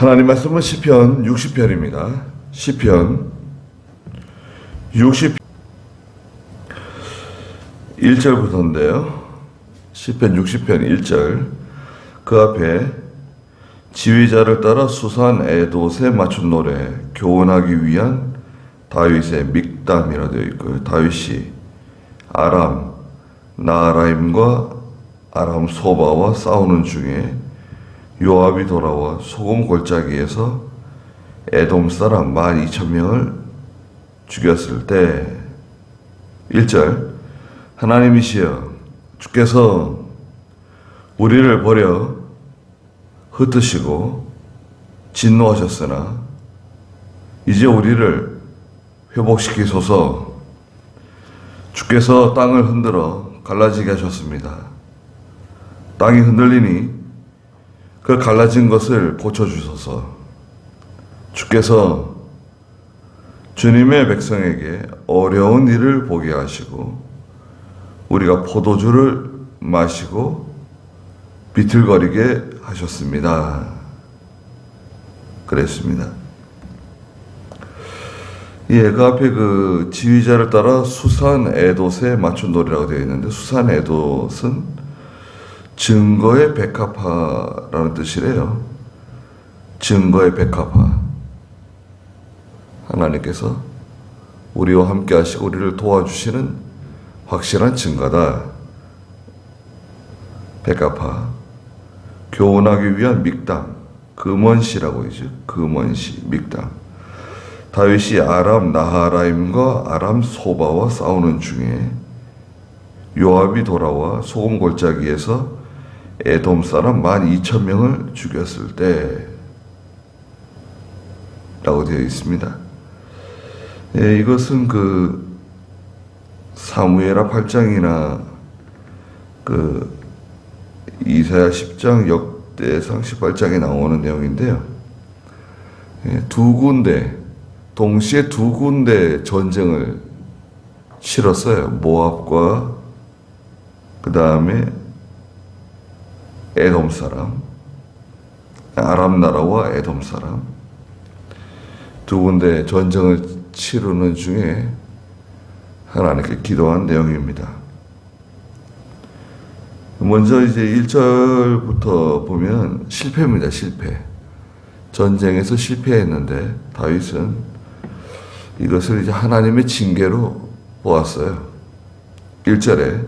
하나님 말씀은 시편 60편입니다. 시편 60 1절부터인데요. 시편 60편 1절. 그 앞에 지휘자를 따라 수산 에봇에 맞춘 노래, 교훈하기 위한 다윗의 믹담이라 되어 있고요. 다윗이 아람 나하라임과 아람 소바와 싸우는 중에 요압이 돌아와 소금 골짜기에서 에돔 사람 12,000명을 죽였을 때 1절. 하나님이시여 주께서 우리를 버려 흩으시고 진노하셨으나 이제 우리를 회복시키소서. 주께서 땅을 흔들어 갈라지게 하셨습니다. 땅이 흔들리니 그 갈라진 것을 고쳐주소서. 주께서 주님의 백성에게 어려운 일을 보게 하시고 우리가 포도주를 마시고 비틀거리게 하셨습니다. 그랬습니다. 예, 그 앞에 그 지휘자를 따라 수산 에봇에 맞춘 노래라고 되어 있는데, 수산 에봇은 증거의 백합화라는 뜻이래요. 증거의 백합화. 하나님께서 우리와 함께 하시고 우리를 도와주시는 확실한 증거다. 백합화. 교훈하기 위한 믹담. 금원시라고 하죠. 금원시, 믹담. 다윗이 아람 나하라임과 아람 소바와 싸우는 중에 요압이 돌아와 소금 골짜기에서 에돔 사람 12,000명을 죽였을 때 라고 되어 있습니다. 예, 이것은 그 사무엘하 8장이나 그 이사야 10장 역대상 18장에 나오는 내용인데요. 예, 두 군데, 동시에 두 군데 전쟁을 치렀어요. 모압과 그 다음에 에돔 사람, 아람 나라와 에돔 사람 두 군데 전쟁을 치르는 중에 하나님께 기도한 내용입니다. 먼저 이제 1절부터 보면 실패입니다. 실패. 전쟁에서 실패했는데 다윗은 이것을 이제 하나님의 징계로 보았어요. 1절에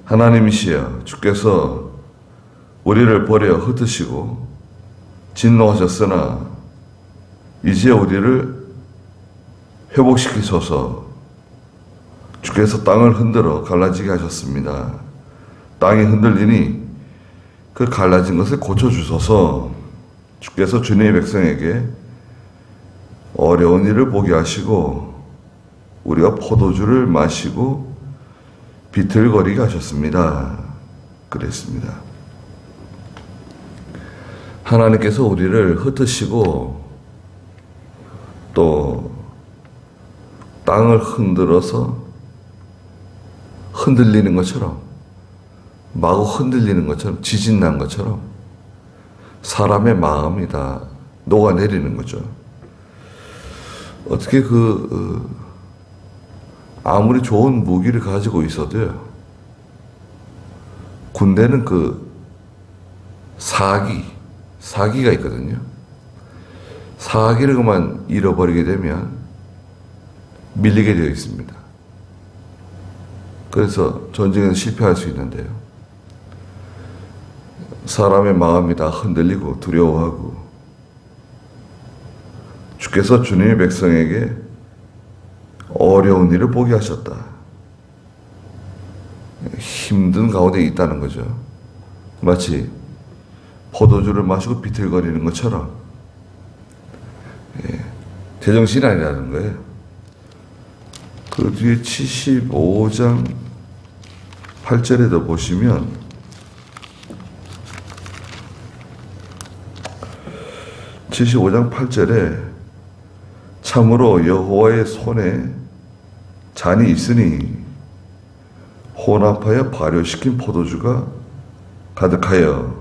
하나님이시여 주께서 우리를 버려 흩으시고 진노하셨으나 이제 우리를 회복시키소서. 주께서 땅을 흔들어 갈라지게 하셨습니다. 땅이 흔들리니 그 갈라진 것을 고쳐주소서. 주께서 주님의 백성에게 어려운 일을 보게 하시고 우리가 포도주를 마시고 비틀거리게 하셨습니다. 그랬습니다. 하나님께서 우리를 흩으시고 또 땅을 흔들어서 흔들리는 것처럼, 마구 흔들리는 것처럼, 지진 난 것처럼 사람의 마음이 다 녹아내리는 거죠. 어떻게 아무리 좋은 무기를 가지고 있어도요, 군대는 사기가 있거든요. 사기를 그만 잃어버리게 되면 밀리게 되어 있습니다. 그래서 전쟁에서 실패할 수 있는데요. 사람의 마음이 다 흔들리고 두려워하고 주께서 주님의 백성에게 어려운 일을 보게 하셨다. 힘든 가운데 있다는 거죠. 마치 포도주를 마시고 비틀거리는 것처럼 제정신이 아니라는 거예요. 그 뒤에 75장 8절에도 보시면 (75장 8절에) 참으로 여호와의 손에 잔이 있으니 혼합하여 발효시킨 포도주가 가득하여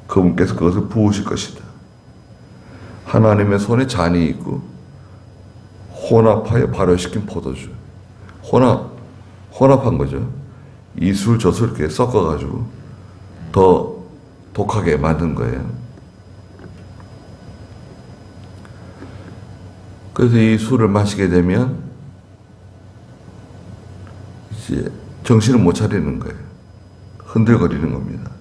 그분께서 그것을 부으실 것이다. 하나님의 손에 잔이 있고 혼합하여 발효시킨 포도주. 혼합한 거죠. 이술 저술 이렇게 섞어가지고 더 독하게 만든 거예요. 그래서 이 술을 마시게 되면 이제 정신을 못 차리는 거예요. 흔들거리는 겁니다.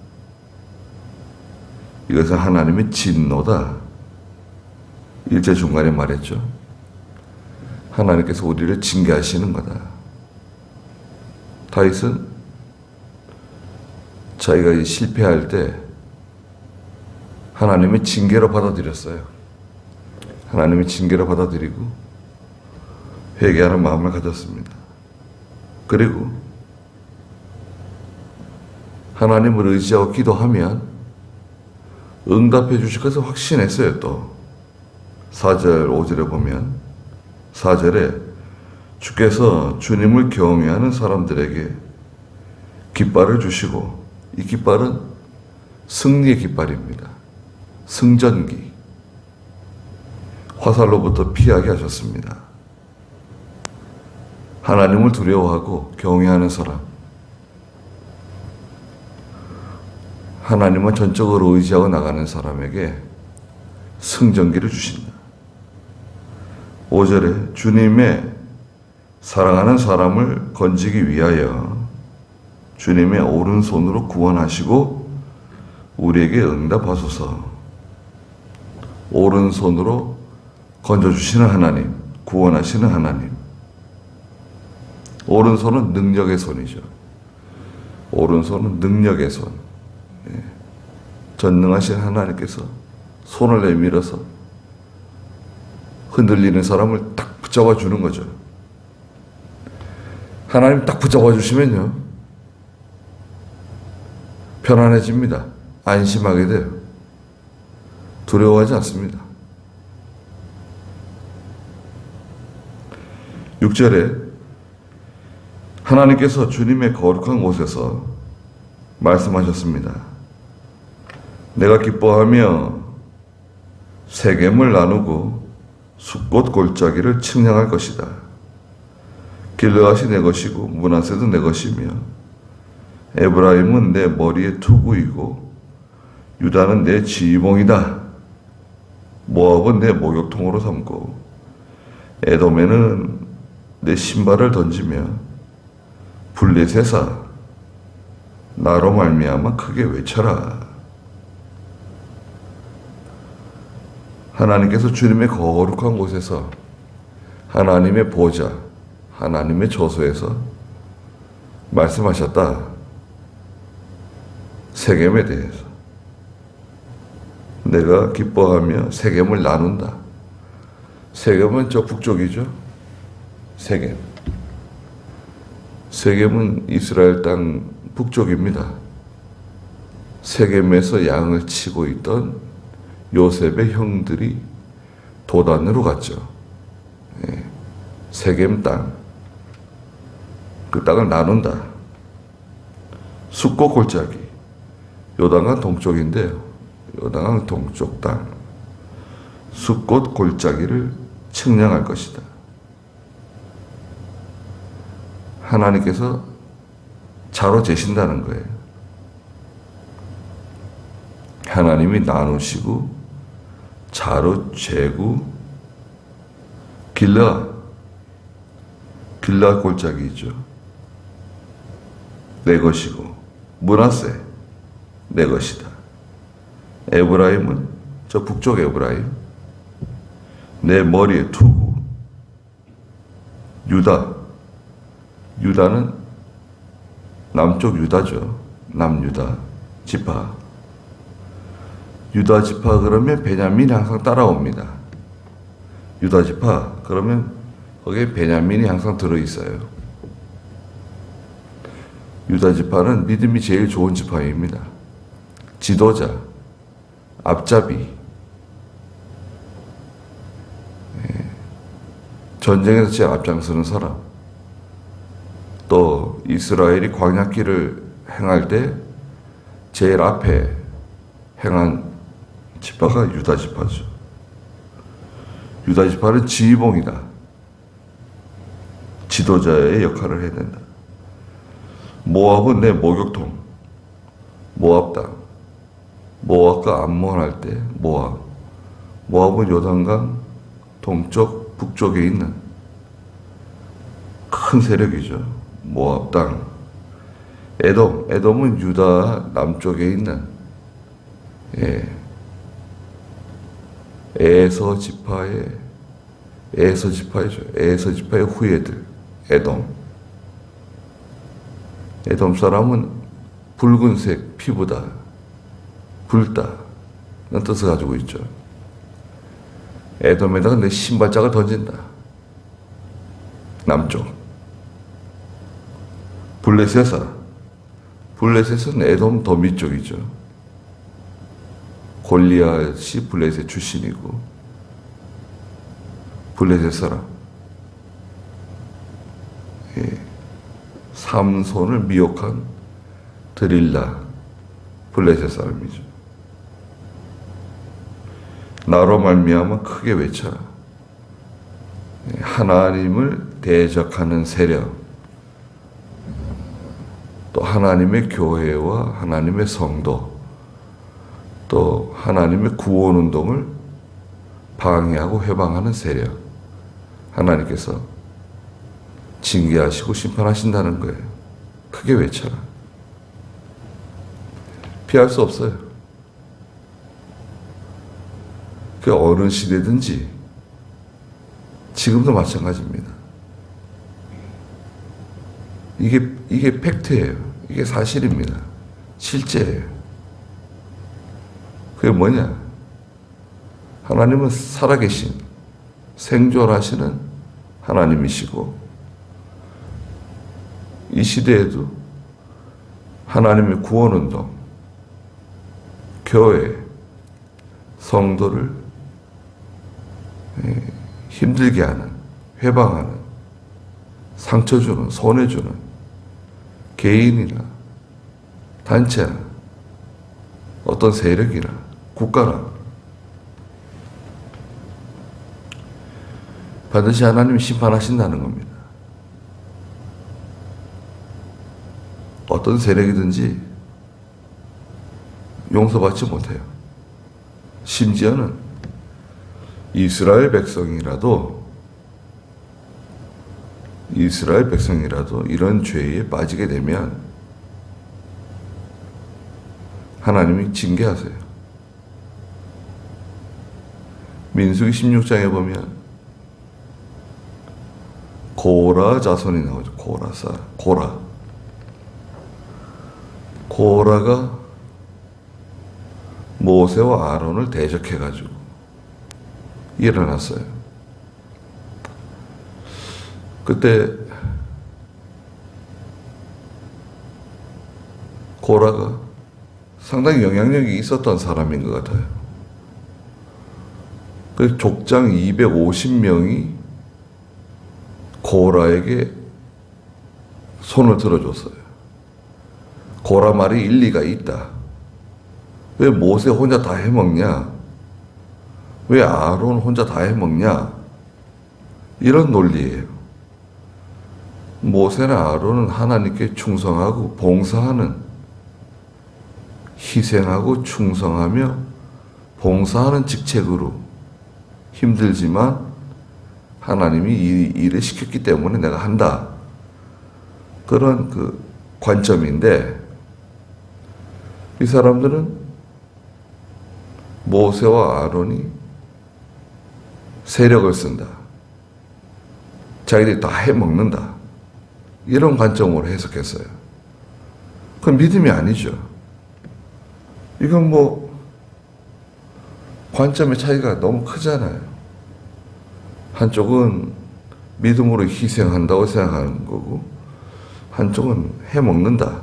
이것은 하나님의 진노다. 일제 중간에 말했죠. 하나님께서 우리를 징계하시는 거다. 다윗은 자기가 실패할 때 하나님의 징계로 받아들였어요. 하나님의 징계로 받아들이고 회개하는 마음을 가졌습니다. 그리고 하나님을 의지하고 기도하면 응답해 주실 것을 확신했어요. 또 4절 5절에 보면 4절에 주께서 주님을 경외하는 사람들에게 깃발을 주시고, 이 깃발은 승리의 깃발입니다. 승전기. 화살로부터 피하게 하셨습니다. 하나님을 두려워하고 경외하는 사람, 하나님을 전적으로 의지하고 나가는 사람에게 승전기를 주신다. 5절에 주님의 사랑하는 사람을 건지기 위하여 주님의 오른손으로 구원하시고 우리에게 응답하소서. 오른손으로 건져주시는 하나님, 구원하시는 하나님. 오른손은 능력의 손이죠. 오른손은 능력의 손. 전능하신 하나님께서 손을 내밀어서 흔들리는 사람을 딱 붙잡아 주는 거죠. 하나님 딱 붙잡아 주시면요, 편안해집니다. 안심하게 돼요. 두려워하지 않습니다. 6절에 하나님께서 주님의 거룩한 곳에서 말씀하셨습니다. 내가 기뻐하며 세겜을 나누고 숫꽃 골짜기를 측량할 것이다. 길르앗이 내 것이고 므낫세도 내 것이며 에브라임은 내 머리의 투구이고 유다는 내 지휘봉이다. 모압은 내 목욕통으로 삼고 에돔에는 내 신발을 던지며 블레셋아 나로 말미암아 크게 외쳐라. 하나님께서 주님의 거룩한 곳에서 하나님의 보좌, 하나님의 저소에서 말씀하셨다. 세겜에 대해서 내가 기뻐하며 세겜을 나눈다. 세겜은 저 북쪽이죠. 세겜은 이스라엘 땅 북쪽입니다. 세겜에서 양을 치고 있던 요셉의 형들이 도단으로 갔죠. 세겜 땅, 그 땅을 나눈다. 숫꽃 골짜기, 요단강 동쪽인데요. 요단강 동쪽 땅, 숫꽃 골짜기를 측량할 것이다. 하나님께서 자로 재신다는 거예요. 하나님이 나누시고 자로 재고 길라 골짜기죠. 내 것이고 므낫세 내 것이다. 에브라임은 저 북쪽 에브라임, 내 머리에 투구. 유다는 남쪽 유다죠. 남유다 지파. 유다 지파 그러면 베냐민이 항상 따라옵니다. 유다 지파 그러면 거기에 베냐민이 항상 들어있어요. 유다 지파는 믿음이 제일 좋은 지파입니다. 지도자, 앞잡이, 전쟁에서 제일 앞장서는 사람, 또 이스라엘이 광야길을 행할 때 제일 앞에 행한 지파가 유다 지파죠. 유다 지파는 지휘봉이다. 지도자의 역할을 해야 된다. 모압은 내 목욕통. 모압 땅. 모압과 암몬 할 때 모압. 모압은 요단강 동쪽 북쪽에 있는 큰 세력이죠. 모압 땅. 에돔은 유다 남쪽에 있는 에서 지파의 후예들. 에돔 사람은 붉은색 피부다. 붉다. 이런 뜻을 가지고 있죠. 에돔에다가 내 신발짝을 던진다. 남쪽. 블레셋은 에돔 더 밑쪽이죠. 골리앗이 블레셋 출신이고, 블레셋 사람. 삼손을 미혹한 드릴라, 블레셋 사람이죠. 나로 말미암아 크게 외쳐라. 하나님을 대적하는 세력, 또 하나님의 교회와 하나님의 성도, 또 하나님의 구원운동을 방해하고 회방하는 세력, 하나님께서 징계하시고 심판하신다는 거예요. 크게 외쳐라. 피할 수 없어요. 그 어느 시대든지 지금도 마찬가지입니다. 이게 팩트예요. 이게 사실입니다. 실제예요. 그게 뭐냐? 하나님은 살아계신 생존하시는 하나님이시고, 이 시대에도 하나님의 구원운동, 교회, 성도를 힘들게 하는, 회방하는, 상처 주는, 손해주는 개인이나 단체나 어떤 세력이나 국가나 반드시 하나님이 심판하신다는 겁니다. 어떤 세력이든지 용서받지 못해요. 심지어는 이스라엘 백성이라도 이런 죄에 빠지게 되면 하나님이 징계하세요. 민수기 16장에 보면 고라 자손이 나오죠. 고라가 모세와 아론을 대적해가지고 일어났어요. 그때 고라가 상당히 영향력이 있었던 사람인 것 같아요. 그 족장 250명이 고라에게 손을 들어줬어요. 고라 말이 일리가 있다. 왜 모세 혼자 다 해먹냐? 왜 아론 혼자 다 해먹냐? 이런 논리예요. 모세나 아론은 하나님께 충성하고 봉사하는, 희생하고 충성하며 봉사하는 직책으로 힘들지만 하나님이 이 일을 시켰기 때문에 내가 한다. 그런 그 관점인데, 이 사람들은 모세와 아론이 세력을 쓴다. 자기들이 다 해먹는다. 이런 관점으로 해석했어요. 그건 믿음이 아니죠. 이건 관점의 차이가 너무 크잖아요. 한쪽은 믿음으로 희생한다고 생각하는 거고, 한쪽은 해먹는다.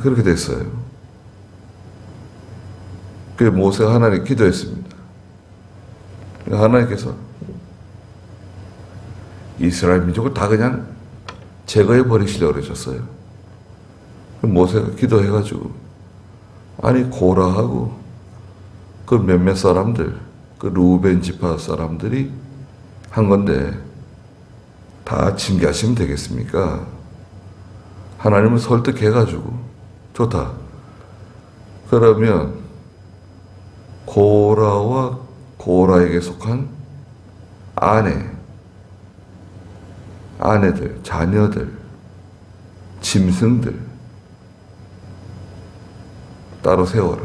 그렇게 됐어요. 그래서 모세가 하나님 기도했습니다. 하나님께서 이스라엘 민족을 다 그냥 제거해 버리시려고 그러셨어요. 모세가 기도해가지고, 아니 고라하고 그 몇몇 사람들, 그 루벤 지파 사람들이 한 건데 다 징계하시면 되겠습니까? 하나님을 설득해가지고 좋다. 그러면 고라와 고라에게 속한 아내들, 자녀들, 짐승들 따로 세워라.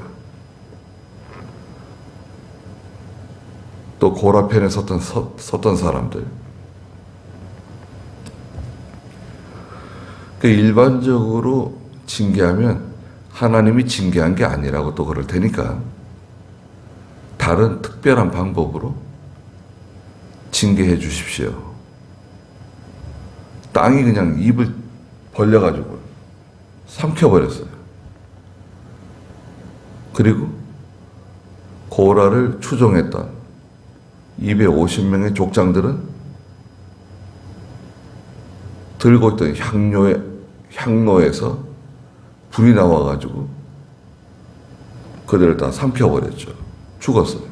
또 고라 편에 섰던 사람들. 그 일반적으로 징계하면 하나님이 징계한 게 아니라고 또 그럴 테니까 다른 특별한 방법으로 징계해 주십시오. 땅이 그냥 입을 벌려가지고 삼켜버렸어요. 그리고 고라를 추종했던 250명의 족장들은 들고 있던 향로에서 불이 나와가지고 그들을 다 삼켜버렸죠. 죽었어요.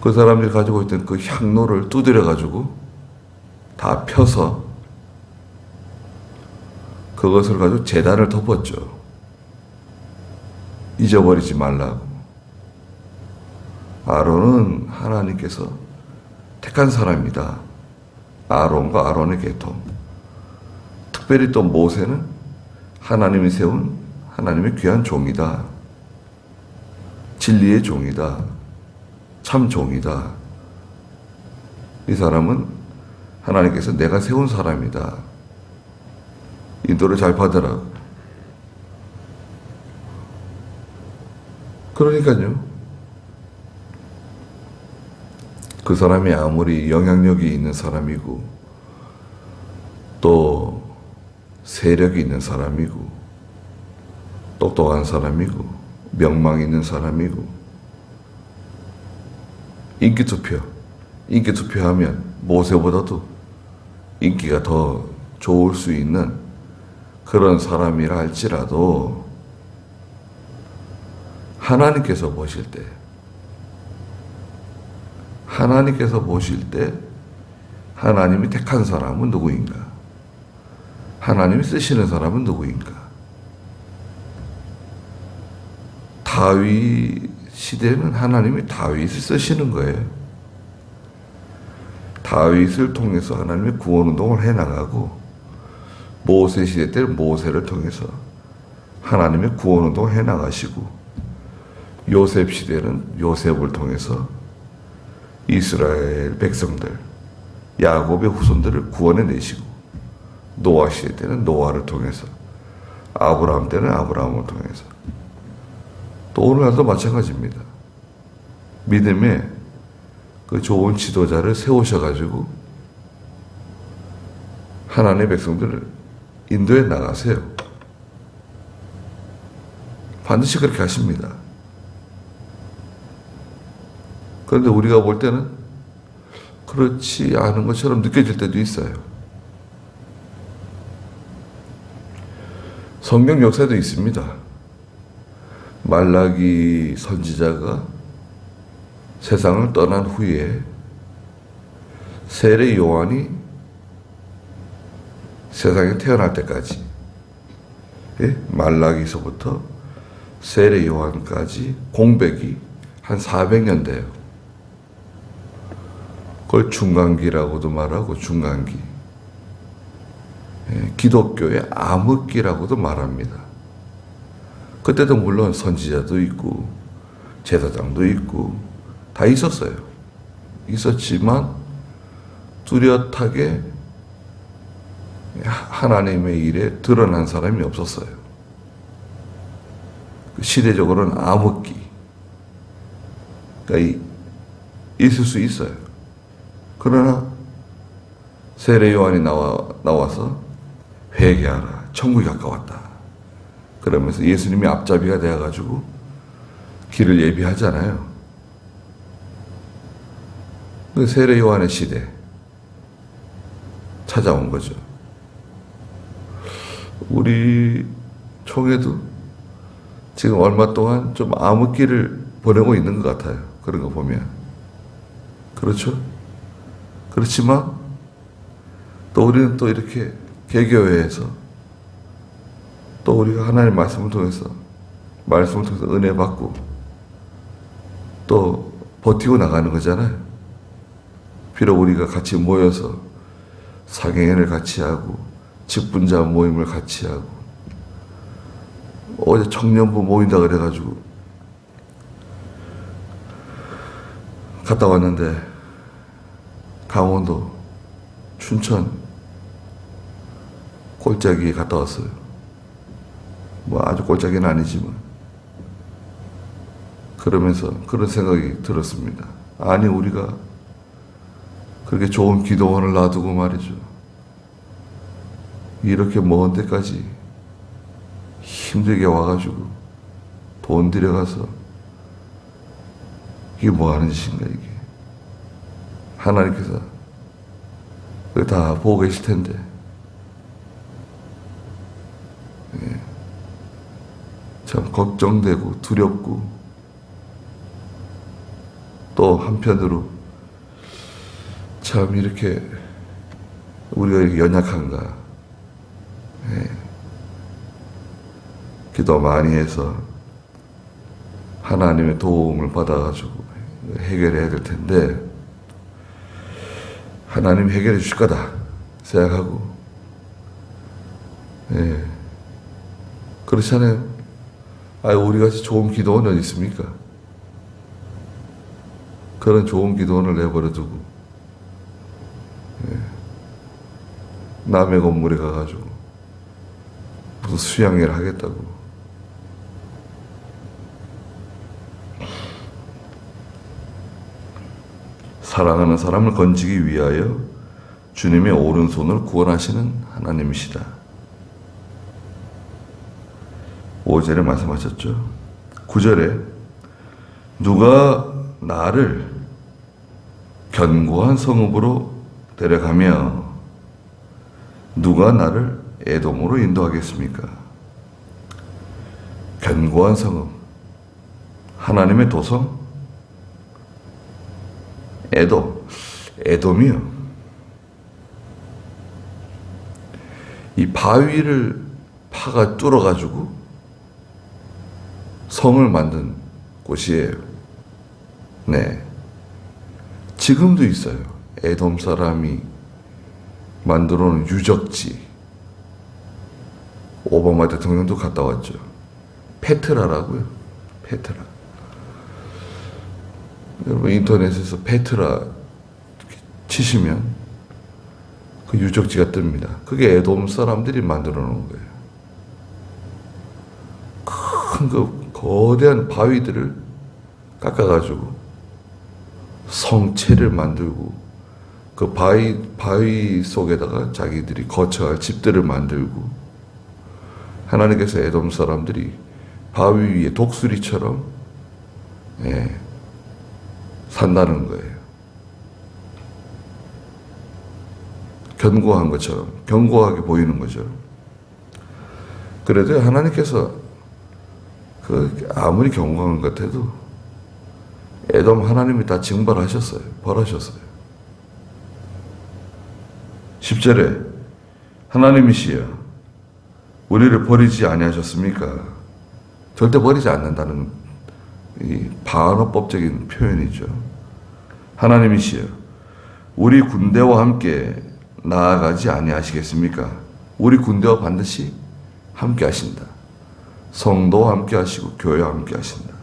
그 사람들이 가지고 있던 그 향로를 두드려가지고 다 펴서 그것을 가지고 제단을 덮었죠. 잊어버리지 말라고. 아론은 하나님께서 택한 사람이다. 아론과 아론의 계통. 특별히 또 모세는 하나님이 세운 하나님의 귀한 종이다. 진리의 종이다. 참 종이다. 이 사람은 하나님께서 내가 세운 사람이다. 인도를 잘 받으라고. 그러니까요. 그 사람이 아무리 영향력이 있는 사람이고 또 세력이 있는 사람이고 똑똑한 사람이고 명망 있는 사람이고 인기투표하면 모세보다도 인기가 더 좋을 수 있는 그런 사람이라 할지라도 하나님께서 보실 때 하나님이 택한 사람은 누구인가? 하나님이 쓰시는 사람은 누구인가? 다윗 시대는 하나님이 다윗을 쓰시는 거예요. 다윗을 통해서 하나님의 구원운동을 해나가고 모세 시대 때는 모세를 통해서 하나님의 구원운동을 해나가시고 요셉 시대는 요셉을 통해서 이스라엘 백성들, 야곱의 후손들을 구원해내시고 노아 시대 때는 노아를 통해서 아브라함 때는 아브라함을 통해서 또 오늘날도 마찬가지입니다. 믿음의 그 좋은 지도자를 세우셔가지고 하나님의 백성들을 인도해 나가세요. 반드시 그렇게 하십니다. 그런데 우리가 볼 때는 그렇지 않은 것처럼 느껴질 때도 있어요. 성경 역사에도 있습니다. 말라기 선지자가 세상을 떠난 후에 세례 요한이 세상에 태어날 때까지 말라기서부터 세례 요한까지 공백이 한 400년 돼요. 그걸 중간기라고도 말하고 중간기. 기독교의 암흑기라고도 말합니다. 그때도 물론 선지자도 있고 제사장도 있고 다 있었어요. 있었지만 뚜렷하게 하나님의 일에 드러난 사람이 없었어요. 시대적으로는 암흑기. 그러니까 있을 수 있어요. 그러나 세례 요한이 나와서 회개하라. 천국이 가까웠다. 그러면서 예수님이 앞잡이가 되어가지고 길을 예비하잖아요. 그 세례 요한의 시대 찾아온 거죠. 우리 총회도 지금 얼마 동안 좀 암흑기를 보내고 있는 것 같아요. 그런 거 보면. 그렇죠? 그렇지만 또 우리는 또 이렇게 개교회에서 또 우리가 하나님의 말씀을 통해서 은혜 받고 또 버티고 나가는 거잖아요. 비록 우리가 같이 모여서 상행회를 같이 하고 직분자 모임을 같이 하고 어제 청년부 모인다 그래가지고 갔다 왔는데 강원도 춘천 골짜기에 갔다 왔어요. 뭐 아주 골짜기는 아니지만 그러면서 그런 생각이 들었습니다. 아니 우리가 그렇게 좋은 기도원을 놔두고 말이죠. 이렇게 먼 데까지 힘들게 와가지고 돈 들여가서 이게 뭐 하는 짓인가 이게. 하나님께서 그걸 다 보고 계실 텐데 참 걱정되고 두렵고 또 한편으로 참 이렇게 우리가 이렇게 연약한가. 기도 많이 해서 하나님의 도움을 받아가지고 해결해야 될 텐데 하나님 해결해 주실 거다 생각하고 그렇잖아요. 우리같이 좋은 기도원이 어디 있습니까? 그런 좋은 기도원을 내버려 두고 남의 건물에 가가지고 무슨 수양회를 하겠다고. 사랑하는 사람을 건지기 위하여 주님의 오른손을 구원하시는 하나님이시다. 5절에 말씀하셨죠. 9절에 누가 나를 견고한 성읍으로 데려가며 누가 나를 에돔으로 인도하겠습니까? 견고한 성읍, 하나님의 도성, 에돔이요. 이 바위를 파가 뚫어가지고 성을 만든 곳이에요. 네. 지금도 있어요. 에돔 사람이 만들어 놓은 유적지. 오바마 대통령도 갔다 왔죠. 페트라라고요. 페트라. 여러분 인터넷에서 페트라 치시면 그 유적지가 뜹니다. 그게 에돔 사람들이 만들어 놓은 거예요. 큰 그 거대한 바위들을 깎아가지고 성체를 만들고 그 바위 속에다가 자기들이 거처할 집들을 만들고 하나님께서 에돔 사람들이 바위 위에 독수리처럼 산다는 거예요. 견고한 것처럼, 견고하게 보이는 거죠. 그래도 하나님께서 아무리 견고한 것 같아도 에돔 하나님이 다 징벌하셨어요. 벌하셨어요. 10절에 하나님이시여 우리를 버리지 아니하셨습니까? 절대 버리지 않는다는 이 반어법적인 표현이죠. 하나님이시여 우리 군대와 함께 나아가지 아니하시겠습니까? 우리 군대와 반드시 함께 하신다. 성도와 함께 하시고 교회와 함께 하신다.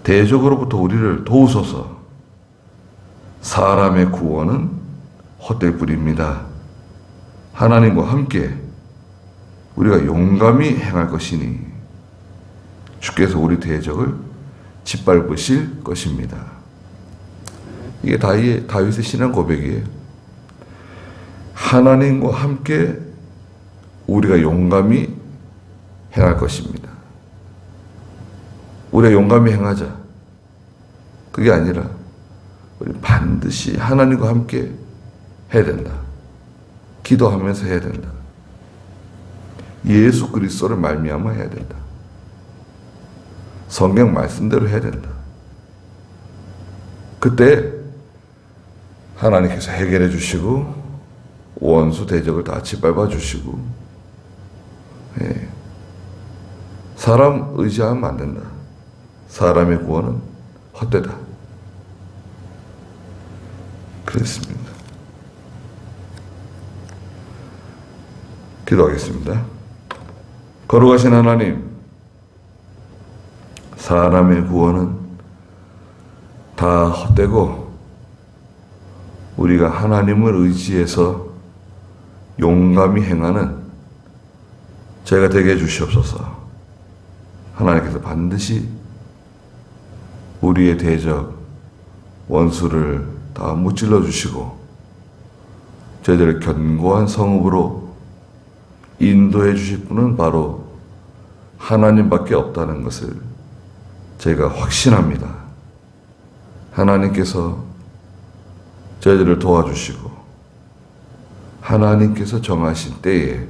대적으로부터 우리를 도우소서. 사람의 구원은 헛될 뿐입니다. 하나님과 함께 우리가 용감히 행할 것이니 주께서 우리 대적을 짓밟으실 것입니다. 이게 다윗의 신앙 고백이에요. 하나님과 함께 우리가 용감히 행할 것입니다. 우리가 용감히 행하자. 그게 아니라 우리 반드시 하나님과 함께 해야 된다. 기도하면서 해야 된다. 예수 그리스도를 말미암아 해야 된다. 성경 말씀대로 해야 된다. 그때 하나님께서 해결해 주시고 원수 대적을 다 짓밟아 주시고, 예. 사람 의지하면 안 된다. 사람의 구원은 헛되다. 그랬습니다. 기도하겠습니다. 거룩하신 하나님, 사람의 구원은 다 헛되고 우리가 하나님을 의지해서 용감히 행하는 저희가 되게 해주시옵소서. 하나님께서 반드시 우리의 대적, 원수를 다 무찔러 주시고 저희들을 견고한 성읍으로 인도해 주실 분은 바로 하나님밖에 없다는 것을 저희가 확신합니다. 하나님께서 저희들을 도와주시고 하나님께서 정하신 때에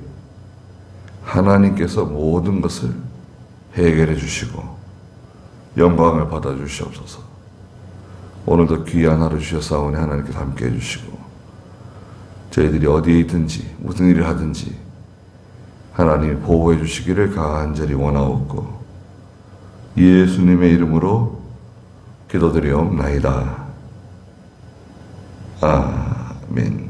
하나님께서 모든 것을 해결해 주시고 영광을 받아 주시옵소서. 오늘도 귀한 하루 주셨사오니 하나님께서 함께 해주시고 저희들이 어디에 있든지 무슨 일을 하든지 하나님이 보호해 주시기를 간절히 원하옵고 예수님의 이름으로 기도드리옵나이다. 아멘.